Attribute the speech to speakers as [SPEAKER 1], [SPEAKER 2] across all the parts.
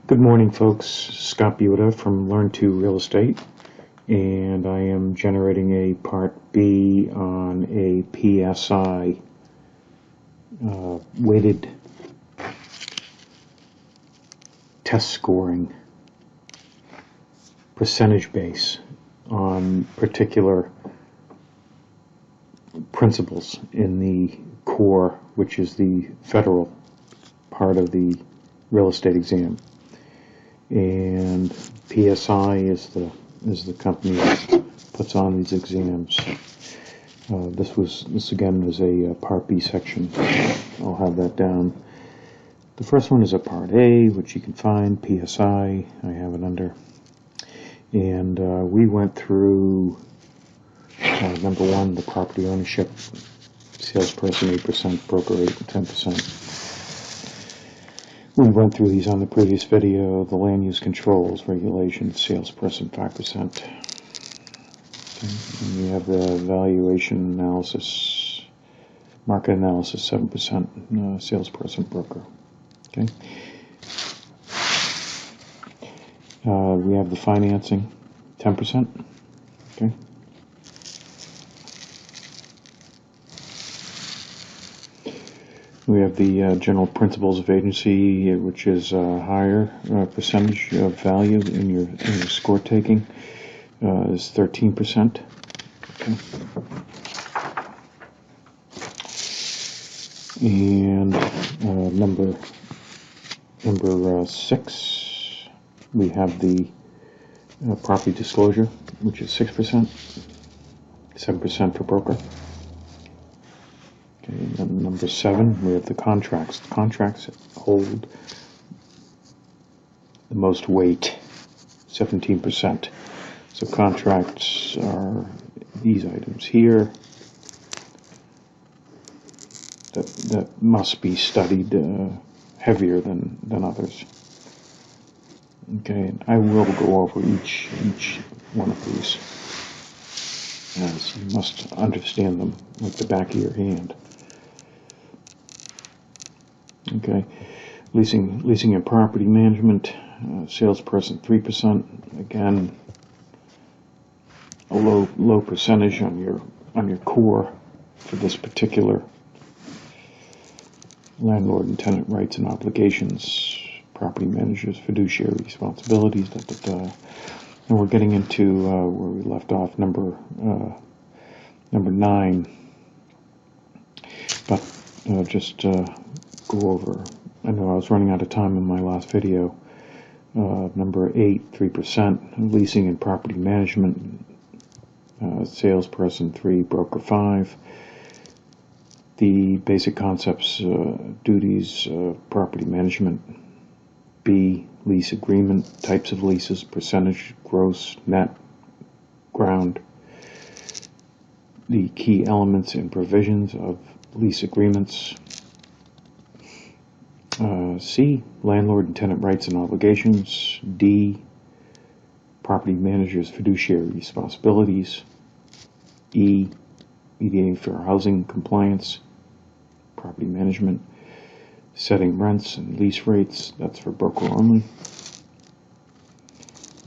[SPEAKER 1] Good morning, folks. Scott Buda from L2RE Real Estate, and I am generating a Part B on a PSI weighted test scoring percentage base on particular principles in the core, which is the federal part of the real estate exam. And PSI is the company that puts on these exams. This again was a Part B section. I'll have that down. The first one is a Part A, which you can find PSI. I have it under. And we went through number one, the property ownership, salesperson 8%, broker 10%. We went through these on the previous video. The land use controls, regulations, salesperson 5%. Okay. And we have the valuation analysis, market analysis 7%, salesperson, broker. Okay. We have the financing 10%. Okay. We have the general principles of agency, which is a higher percentage of value in your score taking, is 13%. Okay. And number 6, we have the property disclosure, which is 6%, 7% for broker. Okay, and number 7, we have the contracts. The contracts hold the most weight, 17%. So contracts are these items here that must be studied heavier than others. Okay, and I will go over each one of these, as you must understand them like the back of your hand. Okay, leasing and property management, salesperson 3%. Again, a low percentage on your core for this particular landlord and tenant rights and obligations, property managers, fiduciary responsibilities. And we're getting into where we left off, number 9. But just go over. I know I was running out of time in my last video. Number 8, 3%, leasing and property management, salesperson 3, broker 5. The basic concepts, duties, property management. B, lease agreement, types of leases, percentage, gross, net, ground. The key elements and provisions of lease agreements. C, landlord and tenant rights and obligations. D, property managers' fiduciary responsibilities. E, mediating fair housing compliance, property management. Setting rents and lease rates, that's for broker only.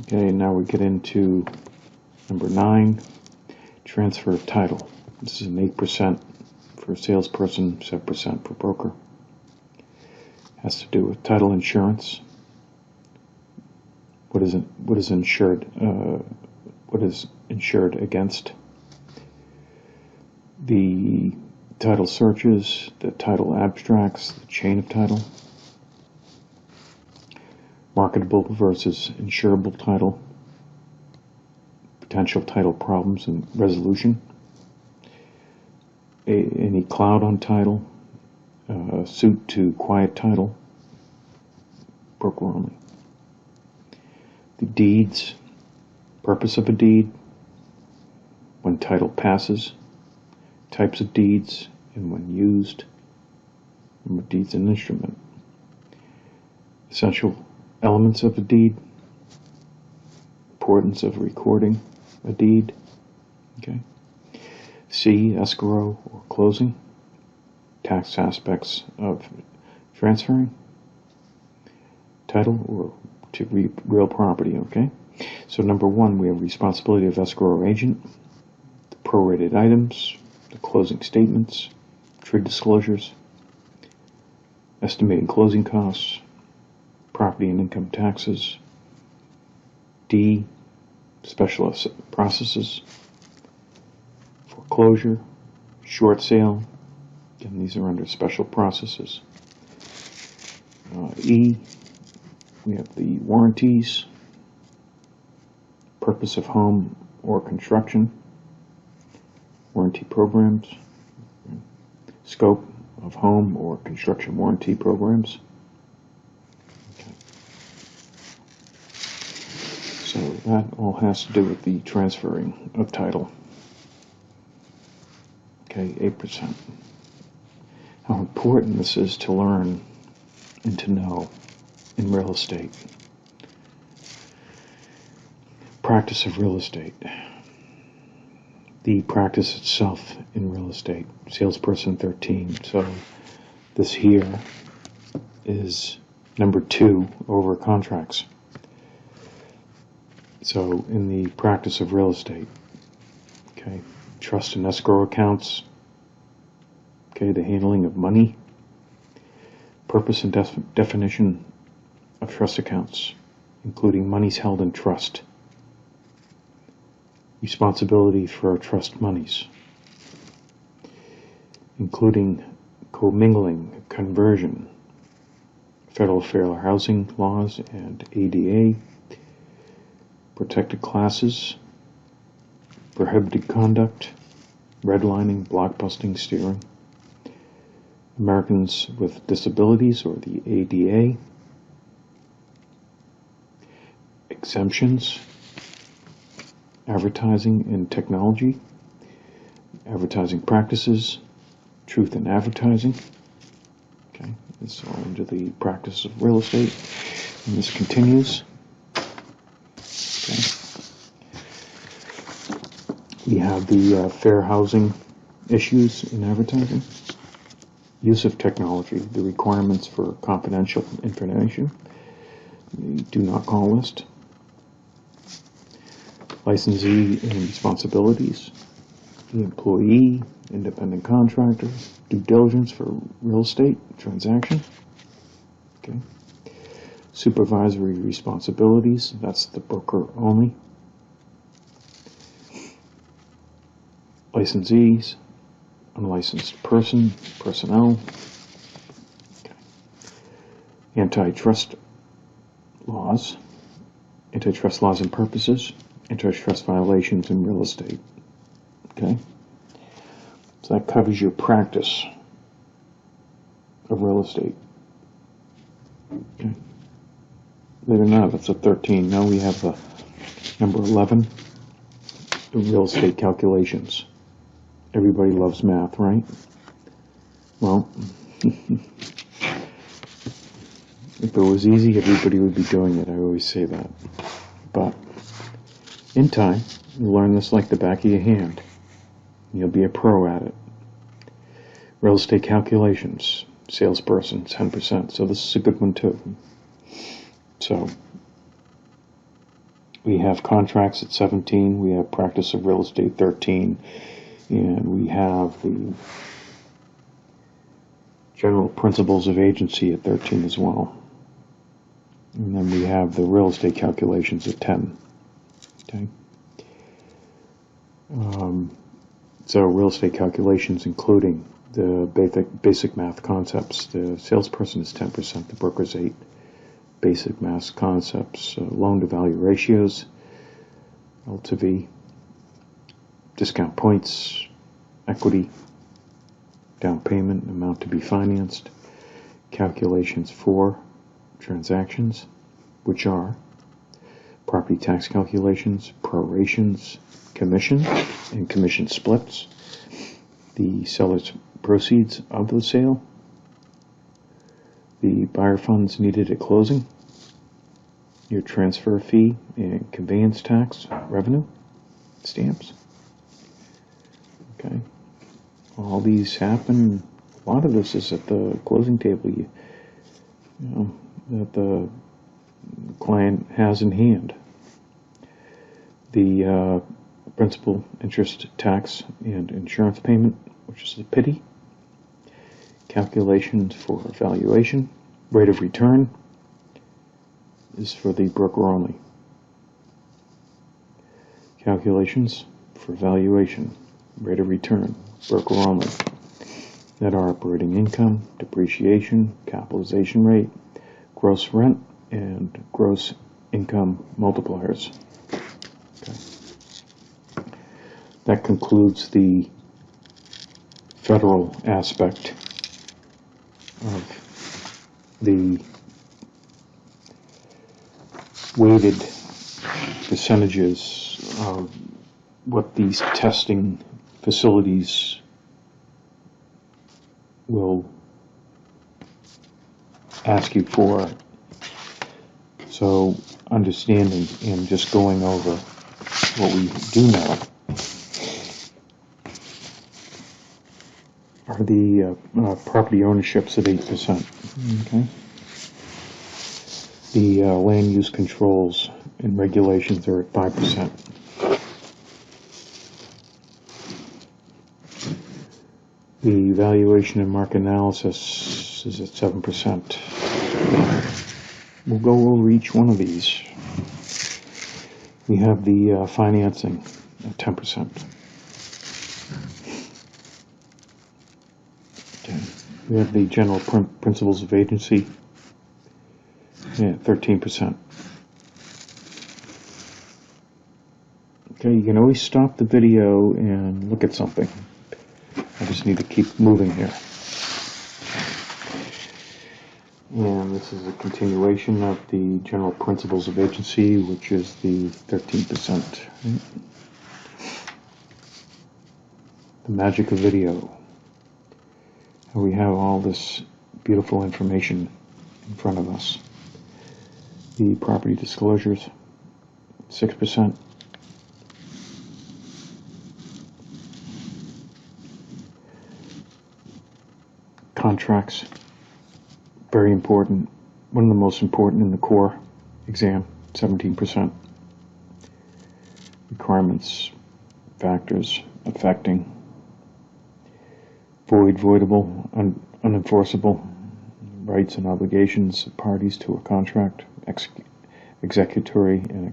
[SPEAKER 1] Okay, now we get into number 9, transfer of title. This is an 8% for salesperson, 7% for broker. Has to do with title insurance. What is insured? What is insured against? The title searches, the title abstracts, the chain of title. Marketable versus insurable title. Potential title problems and resolution. Any cloud on title. Suit to quiet title, broker only. The deeds, purpose of a deed, when title passes, types of deeds, and when used, and what deed's an instrument. Essential elements of a deed, importance of recording a deed. Okay. C, escrow or closing. Tax aspects of transferring. Title or to real property, okay? So number one, we have responsibility of escrow or agent, the prorated items, the closing statements, trade disclosures, estimating closing costs, property and income taxes, D, special processes, foreclosure, short sale, and these are under special processes. E, we have the warranties, purpose of home or construction, warranty programs, scope of home or construction warranty programs. Okay. So that all has to do with the transferring of title. Okay, 8%. How important this is to learn and to know in real estate. Practice of real estate. The practice itself in real estate. Salesperson 13. So this here is number 2 over contracts. So in the practice of real estate, okay, trust and escrow accounts, okay, the handling of money, purpose and definition of trust accounts, including monies held in trust, responsibility for trust monies, including commingling, conversion, federal fair housing laws and ADA, protected classes, prohibited conduct, redlining, blockbusting, steering, Americans with Disabilities or the ADA, exemptions, advertising and technology, advertising practices, truth in advertising. Okay, it's all under the practice of real estate, and this continues. Okay. We have the fair housing issues in advertising, use of technology, the requirements for confidential information, the do not call list, licensee and responsibilities, the employee, independent contractor, due diligence for real estate transaction, okay, supervisory responsibilities, that's the broker only, licensees, unlicensed person, personnel, okay, antitrust laws and purposes, antitrust violations in real estate. Okay, so that covers your practice of real estate. Okay, later now that's a 13. Now we have the number 11, the real estate calculations. Everybody loves math, right? Well, if it was easy, everybody would be doing it. I always say that. But in time, you'll learn this like the back of your hand. You'll be a pro at it. Real estate calculations, salesperson, 10%. So this is a good one too. So we have contracts at 17. We have practice of real estate 13. And we have the general principles of agency at 13 as well. And then we have the real estate calculations at 10. Okay. So real estate calculations including the basic math concepts. The salesperson is 10%, the broker's 8%. Basic math concepts, loan to value ratios, L2RE, discount points, equity, down payment, amount to be financed, calculations for transactions, which are property tax calculations, prorations, commission, and commission splits, the seller's proceeds of the sale, the buyer funds needed at closing, your transfer fee and conveyance tax revenue, stamps. Okay, all these happen. A lot of this is at the closing table. You know, at the the client has in hand. The principal, interest, tax, and insurance payment, which is the PITI. Calculations for valuation. Rate of return is for the broker only. Calculations for valuation. Rate of return, broker only. Net operating income, depreciation, capitalization rate, gross rent, and gross income multipliers. Okay. That concludes the federal aspect of the weighted percentages of what these testing facilities will ask you for. So understanding and just going over what we do know are the property ownerships at 8%. Okay. The land use controls and regulations are at 5%. The valuation and market analysis is at 7%. We'll go over each one of these. We have the financing at 10%. Okay. We have the general principles of agency at 13%. Okay, you can always stop the video and look at something. I just need to keep moving here. And this is a continuation of the general principles of agency, which is the 13%. Right? The magic of video. And we have all this beautiful information in front of us. The property disclosures, 6%. Contracts, very important. One of the most important in the core exam, 17%. Requirements, factors affecting. Void, voidable, unenforceable. Rights and obligations of parties to a contract, executory and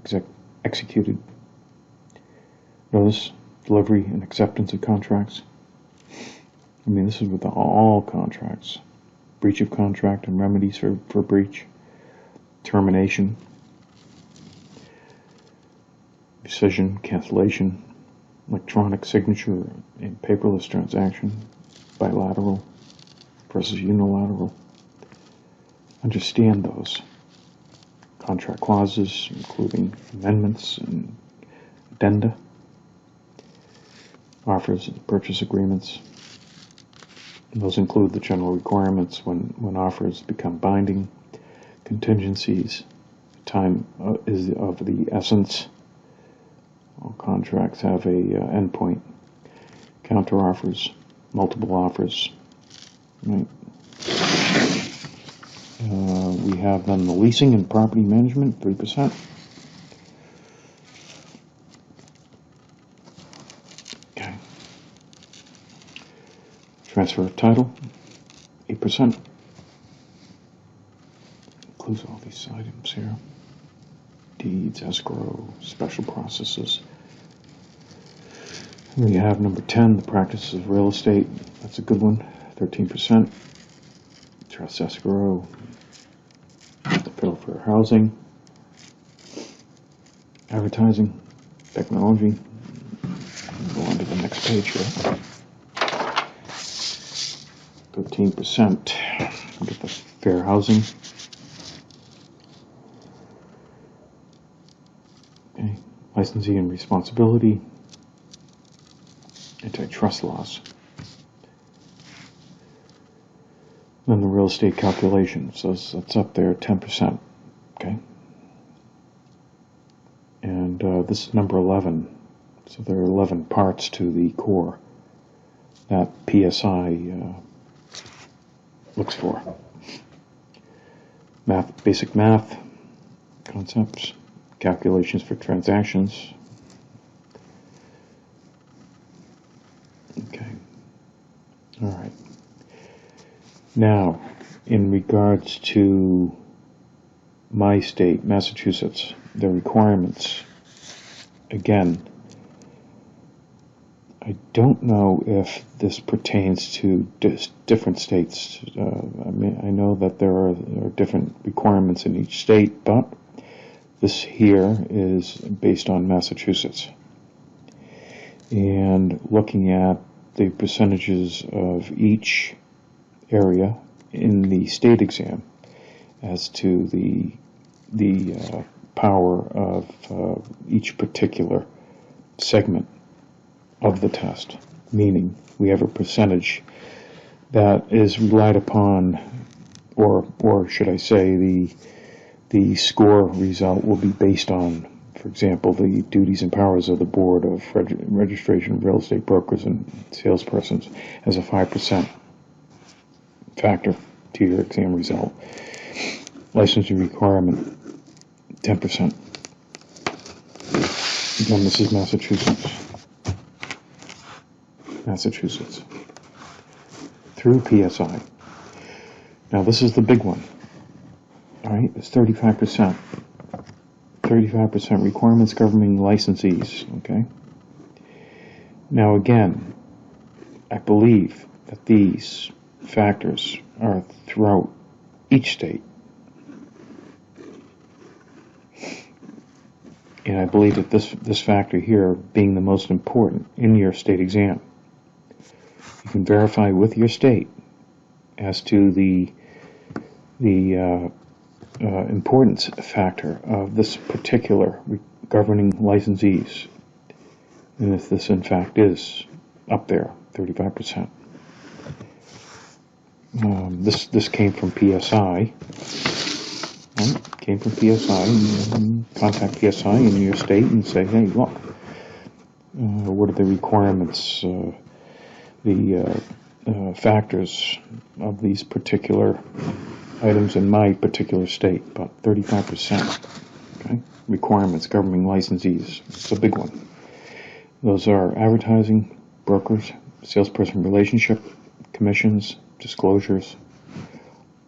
[SPEAKER 1] executed. Notice, delivery, and acceptance of contracts. I mean, this is with all contracts. Breach of contract and remedies for breach. Termination. Rescission, cancellation. Electronic signature and paperless transaction. Bilateral versus unilateral. Understand those. Contract clauses, including amendments and addenda. Offers and purchase agreements. And those include the general requirements when offers become binding, contingencies, time is of the essence. All contracts have a endpoint. Counter offers, multiple offers. Right. We have then the leasing and property management, 3%. Okay. Transfer of title, 8%. Includes all these items here. Deeds, escrow, special processes. We have number 10, the practices of real estate. That's a good one, 13%. Trust escrow, the federal fair housing, advertising, technology. Go on to the next page here. 13%. Get the fair housing. Okay. Licensing and responsibility. Antitrust laws. Then the real estate calculation. So that's up there, 10%. Okay. And this is number 11. So there are 11 parts to the core that PSI looks for. Math, basic math, concepts, calculations for transactions. Okay. All right. Now, in regards to my state, Massachusetts, the requirements, again, I don't know if this pertains to different states. I know that there are different requirements in each state, but this here is based on Massachusetts. And looking at the percentages of each area in the state exam as to the power of each particular segment of the test, meaning we have a percentage that is relied upon, or should I say, the score result will be based on, for example, the duties and powers of the Board of Registration of Real Estate Brokers and Salespersons as a 5% factor to your exam result. Licensing requirement, 10%. Again, this is Massachusetts. Through PSI. Now this is the big one. Alright, it's 35%. 35% requirements governing licensees. Okay. Now again, I believe that these factors are throughout each state. And I believe that this factor here being the most important in your state exam. You can verify with your state as to the importance factor of this particular governing licensees, and if this in fact is up there, 35%. This came from PSI. Right? Came from PSI. And contact PSI in your state and say, hey, look, what are the requirements? The factors of these particular items in my particular state, about 35%. Okay, requirements governing licensees. It's a big one. Those are advertising, brokers, salesperson relationship, commissions, disclosures.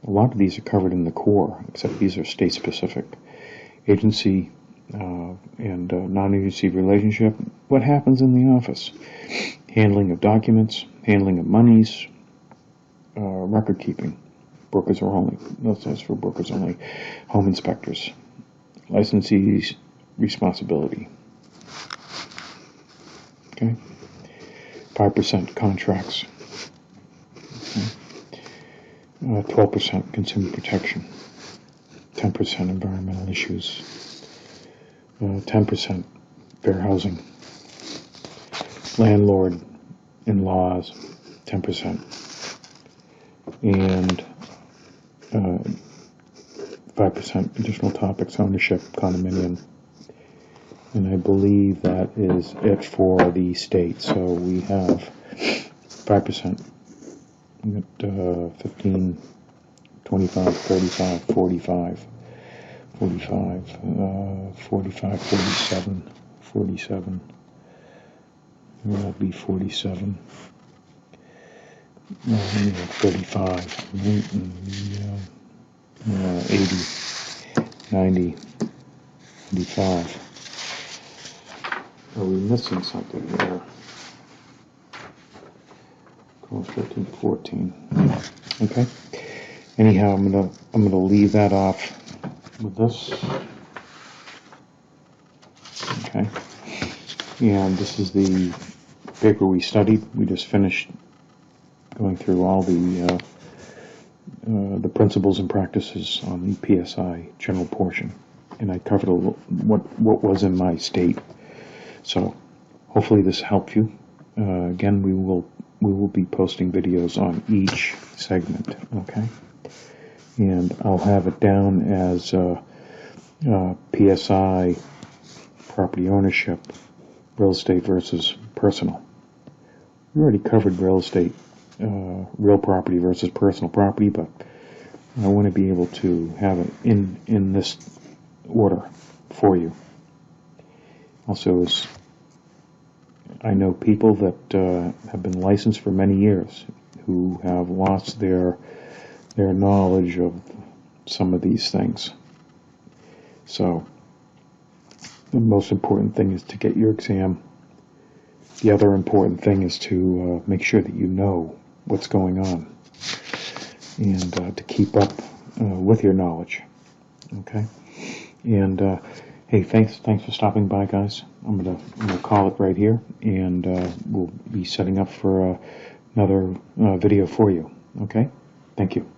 [SPEAKER 1] A lot of these are covered in the core, except these are state specific. Agency and non-agency relationship. What happens in the office? Handling of documents, handling of monies, record keeping. Brokers are only. That's for brokers only. Home inspectors. Licensees' responsibility. Okay. 5% contracts. Okay. 12% consumer protection. 10% environmental issues. 10% fair housing. Landlord in laws, 10%, and 5% additional topics, ownership, condominium, and I believe that is it for the state. So we have 5%, we got 15, 25, 35, 45, 45, 45, 47, 47. That'll be 47. 35, 80, 90, 95. Are we missing something there? 12, 13, 14. Okay. Anyhow, I'm gonna leave that off with this. Okay. And this is the paper we studied. We just finished going through all the principles and practices on the PSI general portion, and I covered what was in my state. So hopefully this helped you. Again, we will be posting videos on each segment. Okay, and I'll have it down as PSI property ownership, real estate versus personal. We already covered real estate, real property versus personal property, but I want to be able to have it in this order for you. Also, I know people that have been licensed for many years who have lost their knowledge of some of these things. So the most important thing is to get your exam. The other important thing is to make sure that you know what's going on and to keep up with your knowledge. Okay? And hey, thanks for stopping by, guys. I'm gonna call it right here, and we'll be setting up for another video for you. Okay? Thank you.